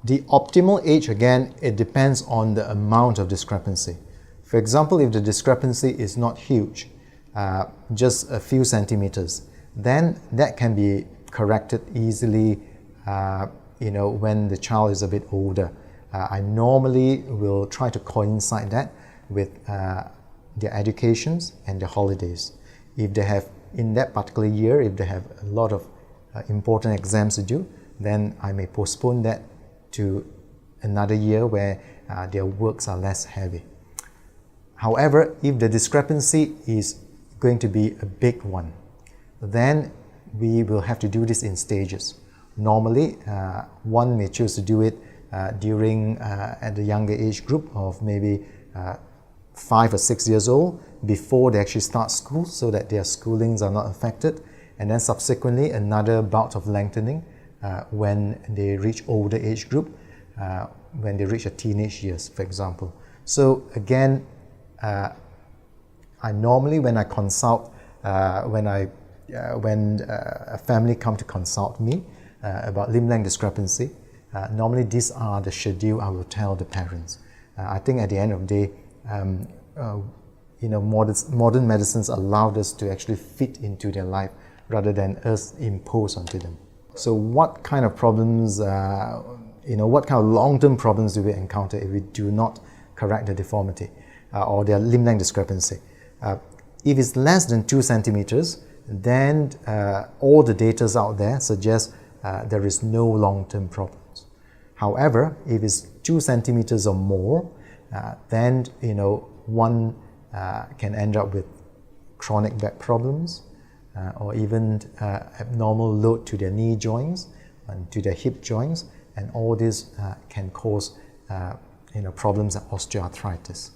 The optimal age, again, it depends on the amount of discrepancy. For example, if the discrepancy is not huge, just a few centimeters, then that can be corrected easily when the child is a bit older. I normally will try to coincide that with their educations and their holidays. If they have, in that particular year, if they have a lot of important exams to do, then I may postpone that to another year where their works are less heavy. However, if the discrepancy is going to be a big one, then we will have to do this in stages. Normally, one may choose to do it during at the younger age group of maybe 5 or 6 years old, before they actually start school, so that their schoolings are not affected, and then subsequently another bout of lengthening when they reach older age group, when they reach a teenage years, for example. So again, I normally, when I consult, when a family come to consult me about limb length discrepancy, normally these are the schedule I will tell the parents. I think at the end of the day, modern medicines allowed us to actually fit into their life rather than us impose onto them. So what kind of problems, what kind of long-term problems do we encounter if we do not correct the deformity or their limb length discrepancy? If it's less than 2 centimeters, then all the data out there suggest there is no long-term problems. However, if it's 2 centimeters or more, then one can end up with chronic back problems or even abnormal load to their knee joints and to their hip joints, and all this can cause problems like osteoarthritis.